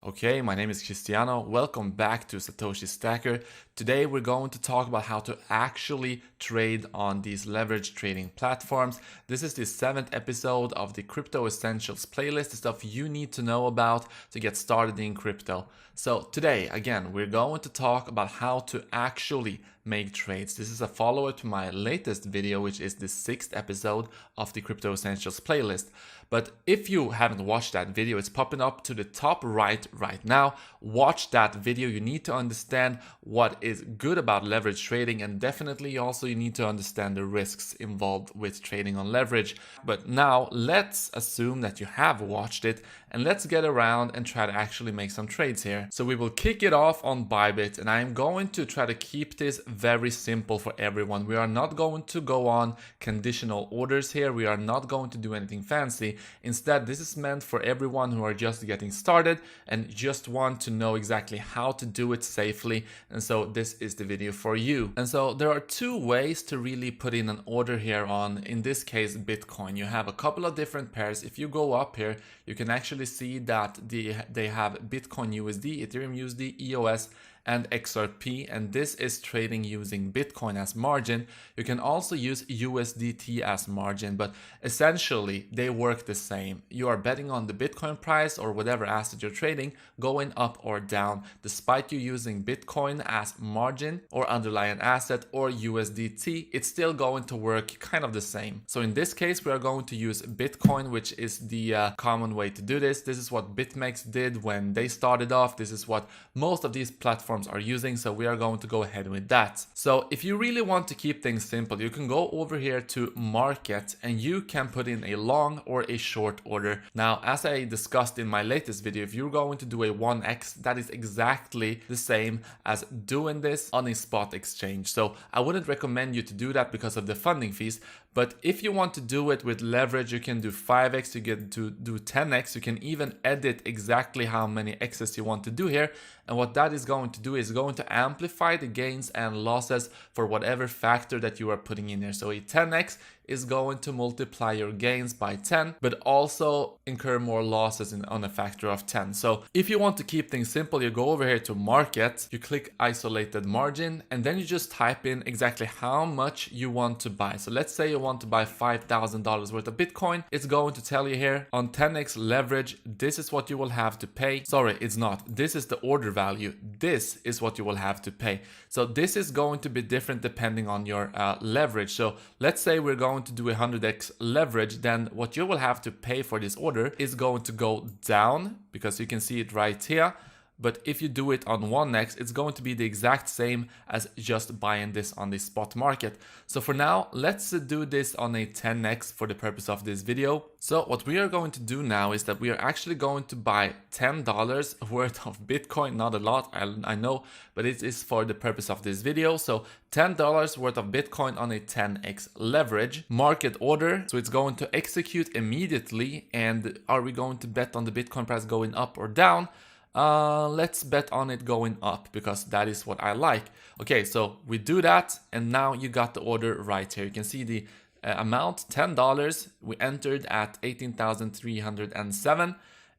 Okay, my name is Cristiano. Welcome back to Satoshi Stacker. Today we're going to talk about how to actually trade on these leverage trading platforms. This is the 7th episode of the Crypto Essentials playlist, the stuff you need to know about to get started in crypto. So today, again, we're going to talk about how to actually make trades. This is a follow-up to my latest video, which is the 6th episode of the Crypto Essentials playlist. But if you haven't watched that video, it's popping up to the top right now. Watch that video. You need to understand what is good about leverage trading, and definitely also you need to understand the risks involved with trading on leverage. But now let's assume that you have watched it, and let's get around and try to actually make some trades here. So we will kick it off on Bybit, and I'm going to try to keep this very simple for everyone. We are not going to go on conditional orders here. We are not going to do anything fancy. Instead, this is meant for everyone who are just getting started and just want to know exactly how to do it safely. And so this is the video for you. And so there are two ways to really put in an order here on, in this case, Bitcoin. You have a couple of different pairs. If you go up here, you can actually see that they have Bitcoin USD, Ethereum USD, EOS, and XRP, and this is trading using Bitcoin as margin. You can also use USDT as margin, but essentially they work the same. You are betting on the Bitcoin price or whatever asset you're trading going up or down, despite you using Bitcoin as margin or underlying asset or USDT, it's still going to work kind of the same. So in this case, we are going to use Bitcoin, which is the common way to do this. This is what Phemex did when they started off. This is what most of these platforms are using, so we are going to go ahead with that. So if you really want to keep things simple, you can go over here to market and you can put in a long or a short order. Now, as I discussed in my latest video, if you're going to do a 1x, that is exactly the same as doing this on a spot exchange. So I wouldn't recommend you to do that because of the funding fees. But if you want to do it with leverage, you can do 5x, you get to do 10x, you can even edit exactly how many x's you want to do here. And what that is going to do is going to amplify the gains and losses for whatever factor that you are putting in here. So a 10x is going to multiply your gains by 10, but also incur more losses on a factor of 10. So if you want to keep things simple, you go over here to market, you click isolated margin, and then you just type in exactly how much you want to buy. So let's say you want to buy $5,000 worth of Bitcoin. It's going to tell you here on 10x leverage, this is what you will have to pay. Sorry, it's not. This is the order value. This is what you will have to pay. So this is going to be different depending on your leverage. So let's say we're going to do 100x leverage, then what you will have to pay for this order is going to go down because you can see it right here. But if you do it on 1x, it's going to be the exact same as just buying this on the spot market. So for now, let's do this on a 10x for the purpose of this video. So what we are going to do now is that we are actually going to buy $10 worth of Bitcoin. Not a lot, I know, but it is for the purpose of this video. So $10 worth of Bitcoin on a 10x leverage market order. So it's going to execute immediately. And are we going to bet on the Bitcoin price going up or down? Let's bet on it going up because that is what I like. Okay, so we do that, and now you got the order right here. You can see the amount, $10. We entered at 18,307,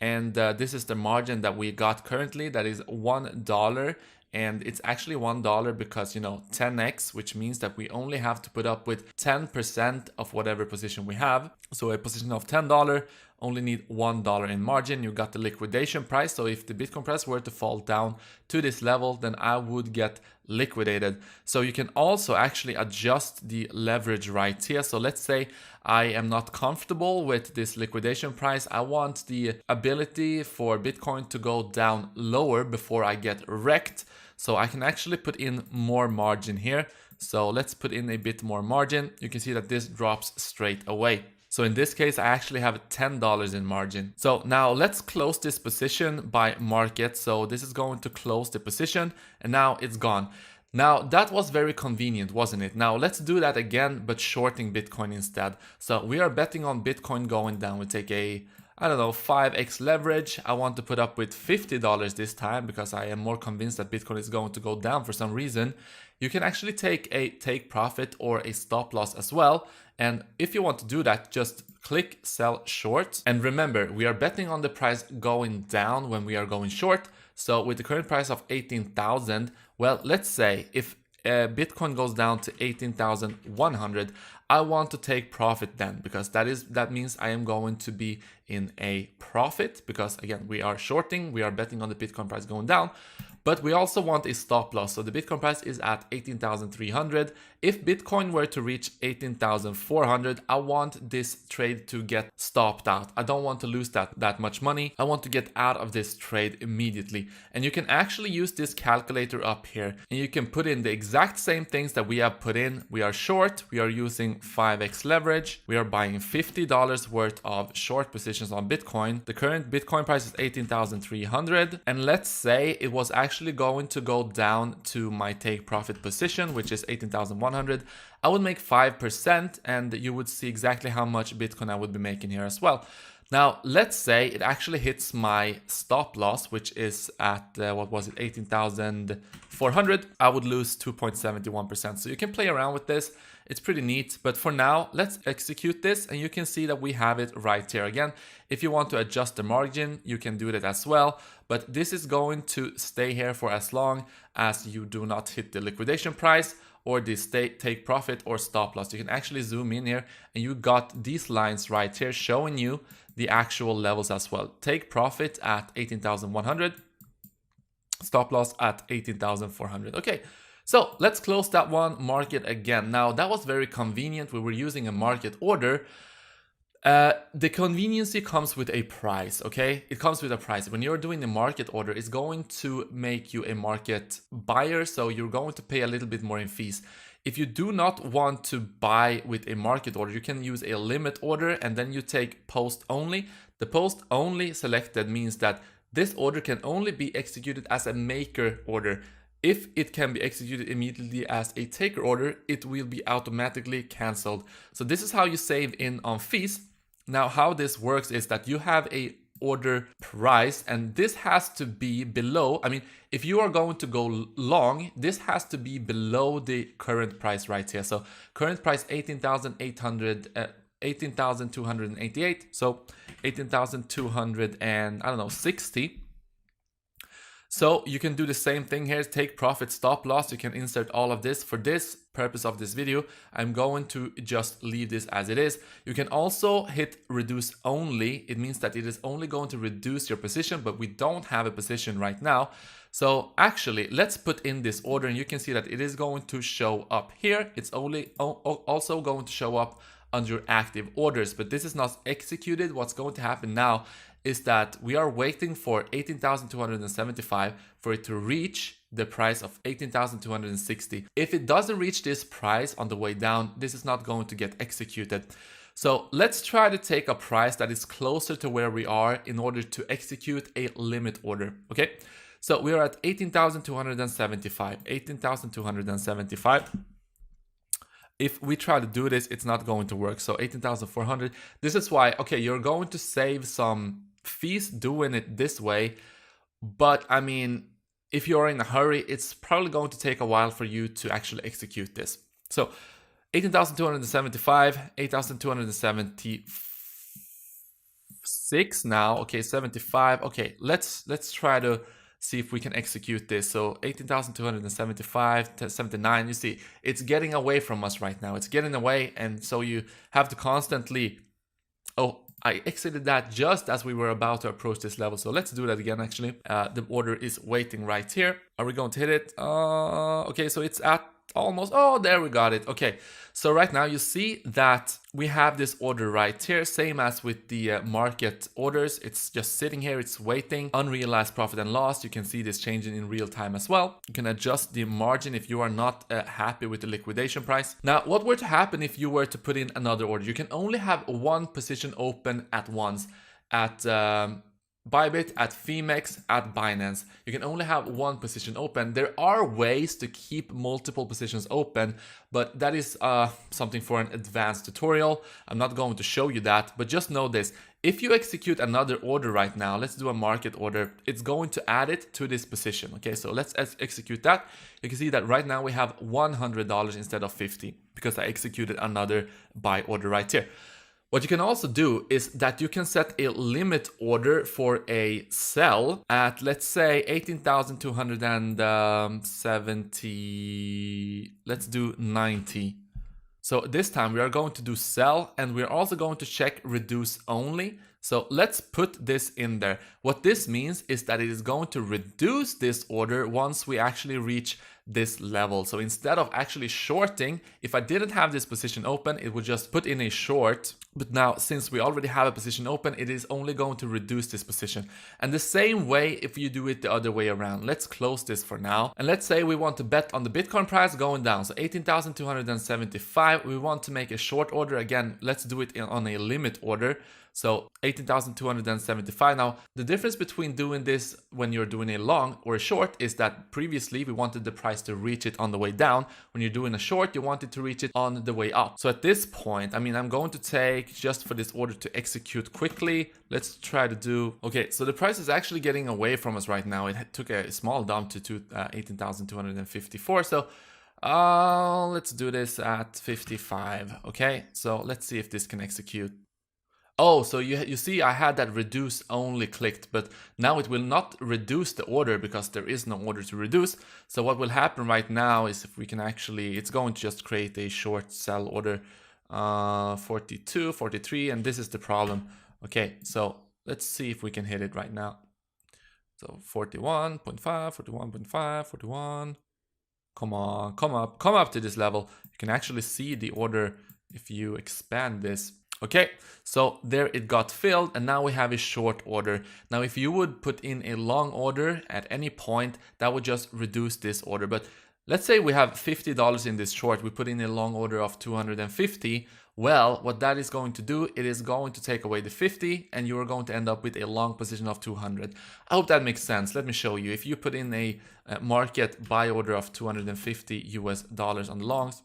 and this is the margin that we got currently. That is $1. And it's actually $1 because, 10x, which means that we only have to put up with 10% of whatever position we have. So a position of $10 only need $1 in margin. You got the liquidation price. So if the Bitcoin price were to fall down to this level, then I would get liquidated. So you can also actually adjust the leverage right here. So let's say I am not comfortable with this liquidation price. I want the ability for Bitcoin to go down lower before I get wrecked. So I can actually put in more margin here. So let's put in a bit more margin. You can see that this drops straight away. So in this case, I actually have $10 in margin. So now let's close this position by market. So this is going to close the position, and now it's gone. Now that was very convenient, wasn't it? Now let's do that again, but shorting Bitcoin instead. So we are betting on Bitcoin going down. We take a I don't know, 5x leverage. I want to put up with $50 this time because I am more convinced that Bitcoin is going to go down for some reason. You can actually take a take profit or a stop loss as well. And if you want to do that, just click sell short. And remember, we are betting on the price going down when we are going short. So with the current price of 18,000, well, let's say if Bitcoin goes down to 18,100, I want to take profit then, because that means I am going to be in a profit, because again, we are shorting, we are betting on the Bitcoin price going down, but we also want a stop loss. So the Bitcoin price is at 18,300. If Bitcoin were to reach 18,400, I want this trade to get stopped out. I don't want to lose that much money. I want to get out of this trade immediately. And you can actually use this calculator up here, and you can put in the exact same things that we have put in. We are short, we are using 5x leverage, we are buying $50 worth of short positions on Bitcoin. The current Bitcoin price is 18,300, and let's say it was actually going to go down to my take profit position, which is 18,100. I would make 5%, and you would see exactly how much Bitcoin I would be making here as well. Now, let's say it actually hits my stop loss, which is at, what was it, 18,400. I would lose 2.71%. So you can play around with this. It's pretty neat. But for now, let's execute this. And you can see that we have it right here. Again, if you want to adjust the margin, you can do that as well. But this is going to stay here for as long as you do not hit the liquidation price or the take profit or stop loss. You can actually zoom in here, and you got these lines right here showing you the actual levels as well. Take profit at 18,100, stop loss at 18,400. Okay, so let's close that one, mark it again. Now that was very convenient. We were using a market order. The conveniency comes with a price, okay? It comes with a price. When you're doing a market order, it's going to make you a market buyer, so you're going to pay a little bit more in fees. If you do not want to buy with a market order, you can use a limit order, and then you take post only. The post only selected means that this order can only be executed as a maker order. If it can be executed immediately as a taker order, it will be automatically canceled. So this is how you save in on fees. Now, how this works is that you have a order price, and this has to be below, I mean, if you are going to go long, this has to be below the current price right here. So current price 18,288, so 18,200 and I don't know, 60. So you can do the same thing here, take profit, stop loss. You can insert all of this. For this purpose of this video, I'm going to just leave this as it is. You can also hit reduce only. It means that it is only going to reduce your position, but we don't have a position right now. So actually, let's put in this order, and you can see that it is going to show up here. It's only also going to show up under active orders, but this is not executed. What's going to happen now is that we are waiting for 18,275 for it to reach the price of 18,260. If it doesn't reach this price on the way down, this is not going to get executed. So let's try to take a price that is closer to where we are in order to execute a limit order, okay? So we are at 18,275, 18,275. If we try to do this, it's not going to work. So 18,400, this is why, okay, you're going to save some fees doing it this way. But I mean, if you're in a hurry, it's probably going to take a while for you to actually execute this. So 18,275, 8,276 now. Okay, 75. Okay, let's try to see if we can execute this. So 18,275, 79, you see, it's getting away from us right now. It's getting away, and so you have to constantly, oh, I exited that just as we were about to approach this level. So let's do that again, actually. The order is waiting right here. Are we going to hit it? Okay, so it's at almost, oh, there we got it. Okay, so right now you see that we have this order right here, same as with the market orders. It's just sitting here, it's waiting. Unrealized profit and loss, you can see this changing in real time as well. You can adjust the margin if you are not happy with the liquidation price. Now, what were to happen if you were to put in another order? You can only have one position open at once at Bybit, at Phemex, at Binance. You can only have one position open. There are ways to keep multiple positions open, but that is something for an advanced tutorial. I'm not going to show you that, but just know this. If you execute another order right now, let's do a market order, it's going to add it to this position. Okay, so let's execute that. You can see that right now we have $100 instead of 50 because I executed another buy order right here. What you can also do is that you can set a limit order for a sell at, let's say, 18,270. Let's do 90. So this time we are going to do sell, and we're also going to check reduce only. So let's put this in there. What this means is that it is going to reduce this order once we actually reach this level. So instead of actually shorting, if I didn't have this position open, it would just put in a short. But now, since we already have a position open, it is only going to reduce this position. And the same way if you do it the other way around. Let's close this for now. And let's say we want to bet on the Bitcoin price going down. So 18,275, we want to make a short order. Again, let's do it on a limit order. So 18,275. Now, the difference between doing this when you're doing a long or a short is that previously we wanted the price to reach it on the way down. When you're doing a short, you wanted to reach it on the way up. So at this point, I mean, I'm going to take just for this order to execute quickly. Let's try to do, okay, so the price is actually getting away from us right now. It took a small dump to 18,254. So let's do this at 55. Okay, so let's see if this can execute. Oh, so you see I had that reduce only clicked, but now it will not reduce the order because there is no order to reduce. So what will happen right now is if we can actually, it's going to just create a short sell order 42, 43, and this is the problem. Okay, so let's see if we can hit it right now. So 41.5, 41.5, 41. Come on, come up to this level. You can actually see the order if you expand this. Okay, so there it got filled, and now we have a short order. Now, if you would put in a long order at any point, that would just reduce this order. But let's say we have $50 in this short, we put in a long order of 250. Well, what that is going to do, it is going to take away the 50, and you are going to end up with a long position of 200. I hope that makes sense. Let me show you. If you put in a market buy order of 250 US dollars on the longs,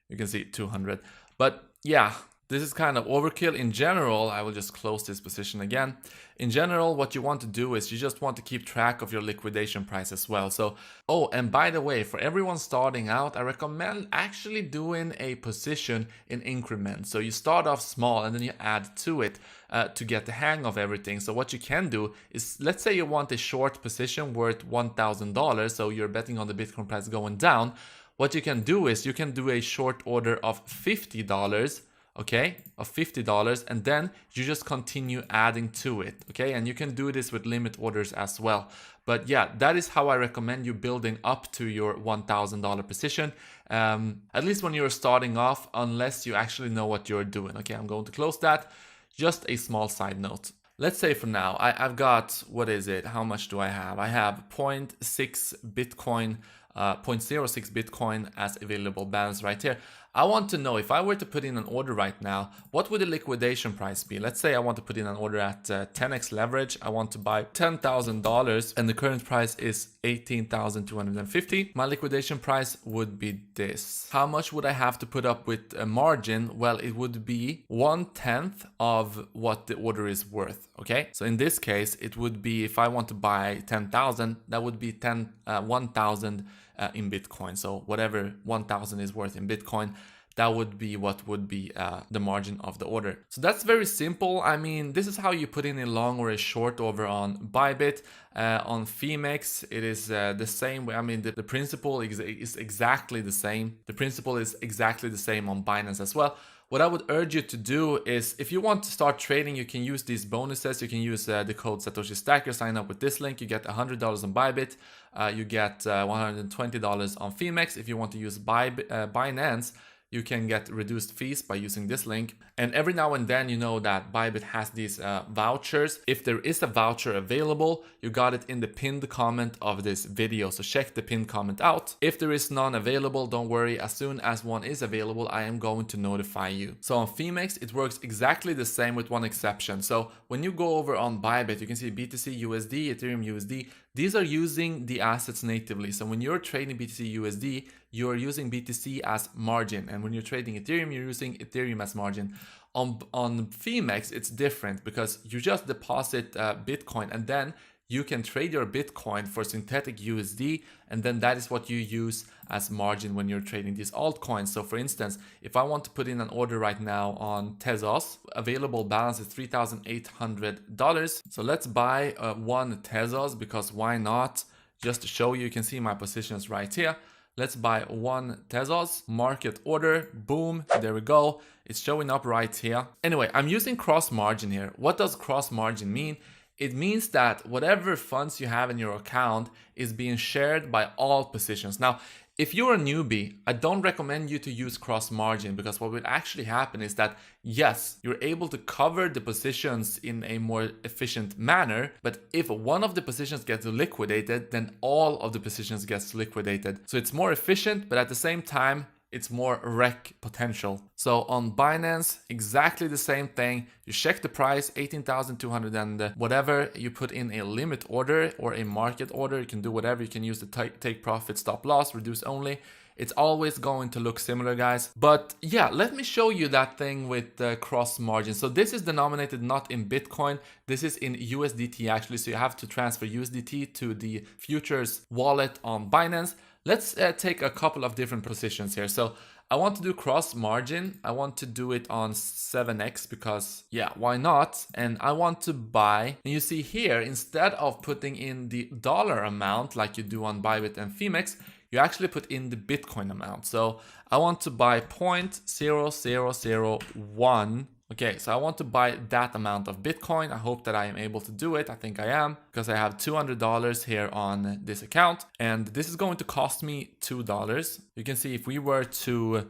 you can see 200. But yeah, this is kind of overkill. In general, I will just close this position again. In general, what you want to do is you just want to keep track of your liquidation price as well. So, oh, and by the way, for everyone starting out, I recommend actually doing a position in increments. So you start off small and then you add to it to get the hang of everything. So what you can do is, let's say you want a short position worth $1,000. So you're betting on the Bitcoin price going down. What you can do is you can do a short order of $50. Okay, of $50, and then you just continue adding to it. Okay, and you can do this with limit orders as well. But yeah, that is how I recommend you building up to your $1,000 position, at least when you're starting off, unless you actually know what you're doing. Okay, I'm going to close that. Just a small side note. Let's say for now, I've got, what is it? How much do I have? I have 0.6 Bitcoin, 0.06 Bitcoin as available balance right here. I want to know, if I were to put in an order right now, what would the liquidation price be? Let's say I want to put in an order at 10x leverage. I want to buy $10,000 and the current price is 18,250. My liquidation price would be this. How much would I have to put up with a margin? Well, it would be 1/10 of what the order is worth. Okay, so in this case, it would be, if I want to buy 10,000, that would be 1,000 in Bitcoin. So whatever 1,000 is worth in Bitcoin, that would be what would be the margin of the order. So that's very simple. I mean, this is how you put in a long or a short over on Bybit. On Phemex, it is the same way. I mean, the principle is exactly the same. The principle is exactly the same on Binance as well. What I would urge you to do is, if you want to start trading, you can use these bonuses. You can use the code Satoshi Stacker, sign up with this link. You get $100 on Bybit. You get $120 on Phemex. If you want to use Binance, you can get reduced fees by using this link. And every now and then, you know that Bybit has these vouchers. If there is a voucher available, you got it in the pinned comment of this video. So check the pinned comment out. If there is none available, don't worry. As soon as one is available, I am going to notify you. So on Phemex, it works exactly the same with one exception. So when you go over on Bybit, you can see BTC USD, Ethereum USD. These are using the assets natively. So when you're trading BTC USD, you're using BTC as margin. And when you're trading Ethereum, you're using Ethereum as margin. On Phemex, it's different because you just deposit Bitcoin and then you can trade your Bitcoin for synthetic USD, and then that is what you use as margin when you're trading these altcoins. So for instance, if I want to put in an order right now on Tezos, available balance is $3,800. So let's buy one Tezos, because why not? Just to show you, you can see my positions right here. Let's buy one Tezos, market order, boom, there we go. It's showing up right here. Anyway, I'm using cross margin here. What does cross margin mean? It means that whatever funds you have in your account is being shared by all positions. Now, if you're a newbie, I don't recommend you to use cross margin, because what will actually happen is that, yes, you're able to cover the positions in a more efficient manner, but if one of the positions gets liquidated, then all of the positions gets liquidated. So it's more efficient, but at the same time, it's more wreck potential. So on Binance, exactly the same thing. You check the price, 18,200 and whatever. You put in a limit order or a market order. You can do whatever. You can use the take profit, stop loss, reduce only. It's always going to look similar, guys. But yeah, let me show you that thing with the cross margin. So this is denominated not in Bitcoin. This is in USDT actually. So you have to transfer USDT to the futures wallet on Binance. Let's take a couple of different positions here. So I want to do cross margin. I want to do it on 7x because, yeah, why not? And I want to buy. And you see here, instead of putting in the dollar amount like you do on Bybit and Phemex, you actually put in the Bitcoin amount. So I want to buy 0.0001. Okay, so I want to buy that amount of Bitcoin. I hope that I am able to do it. I think I am, because I have $200 here on this account. And this is going to cost me $2. You can see if we were to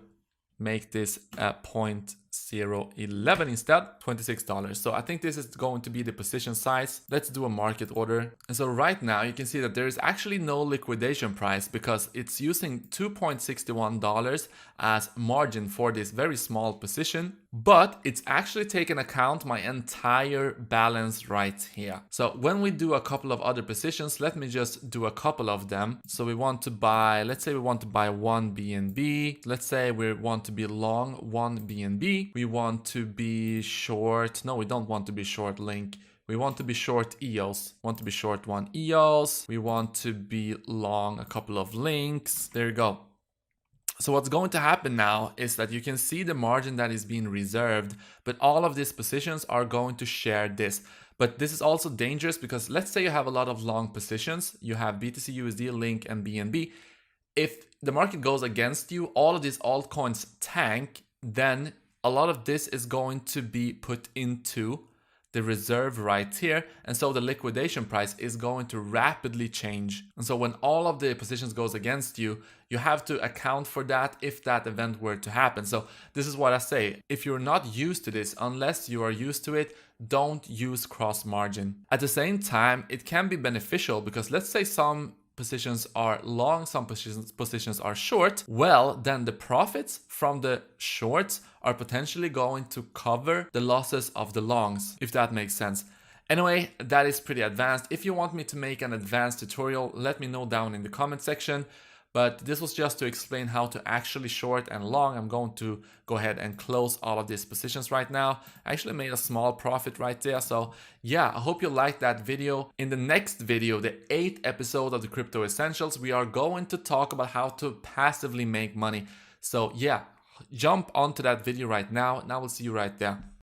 make this 0.011 instead, $26. So I think this is going to be the position size. Let's do a market order. And so right now you can see that there is actually no liquidation price, because it's using $2.61 as margin for this very small position, but it's actually taken account my entire balance right here. So when we do a couple of other positions, let me just do a couple of them. So we want to buy, let's say we want to buy one BNB. Let's say we want to be long one BNB. We want to be short. No, we don't want to be short Link. We want to be short EOS. Want to be short one EOS. We want to be long a couple of links. There you go. So what's going to happen now is that you can see the margin that is being reserved, but all of these positions are going to share this. But this is also dangerous, because let's say you have a lot of long positions. You have BTC, USD, Link, and BNB. If the market goes against you, all of these altcoins tank, then a lot of this is going to be put into the reserve right here, and so the liquidation price is going to rapidly change. And so when all of the positions goes against you, you have to account for that if that event were to happen. So this is what I say: if you're not used to this, unless you are used to it, don't use cross margin. At the same time, it can be beneficial, because let's say some positions are long, some positions are short. Well, then the profits from the shorts are potentially going to cover the losses of the longs, if that makes sense. Anyway, that is pretty advanced. If you want me to make an advanced tutorial, let me know down in the comment section. But this was just to explain how to actually short and long. I'm going to go ahead and close all of these positions right now. I actually made a small profit right there. So yeah, I hope you liked that video. In the next video, the 8th episode of the Crypto Essentials, we are going to talk about how to passively make money. So yeah, jump onto that video right now, and I will see you right there.